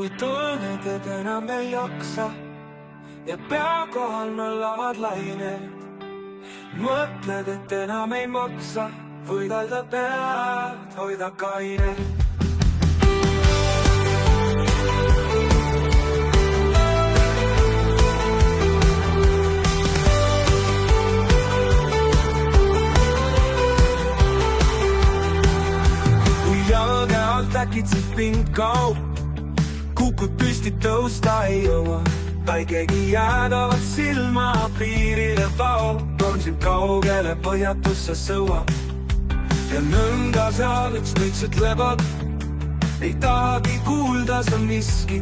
kui tunned, et enam ei jaksa ja pea kohal möllavad lained, mõtled, et enam ei maksa võidelda pead, hoida kaine. Kui jalge alt äkitselt pind kaob, kukud püsti tõusta ei jõua, päikegi jäädavat silma piirile paob, tormsib kaugele põhjatusse sõua. Ja nõnda seal ükskõikselt lebad, ei tahagi kuulda sa miski.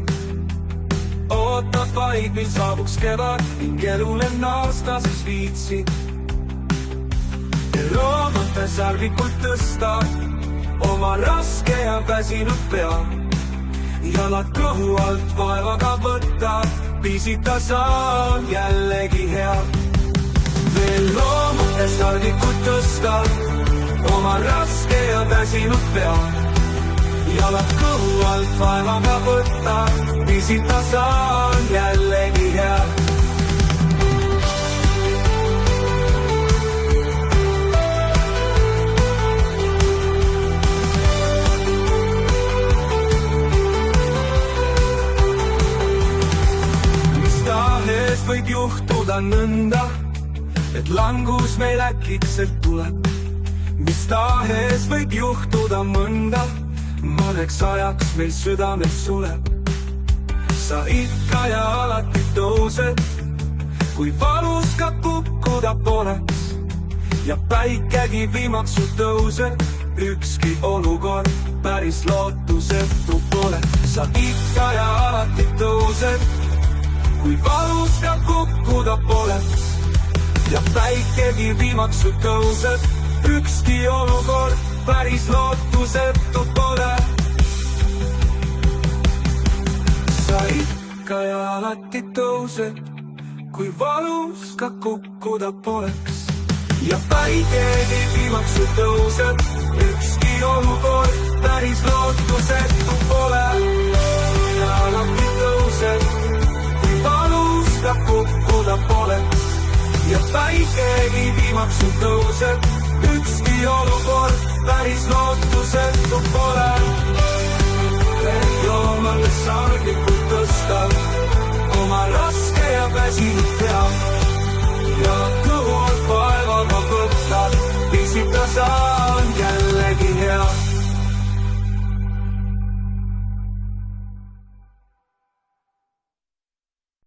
Ootad vaid, mil saabuks kevad ning elule naasta siis viitsid. Ja loomata sarvikult tõsta oma raske ja väsinud pea. Jalad kõhu alt vaevaga võtta, pisita saan jällegi hea. Veel loomata sarvikult tõsta oma raske ja väsinud pea. Jalad kõhu alt vaevaga võtta, pisita saan jällegi hea. Võib juhtuda nõnda, et langus meil äkitselt tuleb. Mis tahes võib juhtuda mõnda, mõneks ajaks meil südamed suleb. Sa ikka ja alati tõused, kui valus ka kukkuda poleks. Ja päikegi viimaks su tõuseb, ükski olukord päris lootusetu pole. Sa ikka ja alati tõused, kui valus ka kukkuda poleks. Ja päikegi viimaks su tõuseb, ükski olukord päris lootusetu pole. Sa ikka ja alati tõused, kui valus ka kukkuda poleks. Ja päikegi viimaks su tõuseb, ükski olukord päris lootusetu pole. Ja alati tõused, valus ka kukkuda poleks. Ja päikegi viimaks su tõuseb, ükski olukord päris lootusetu pole. Loomad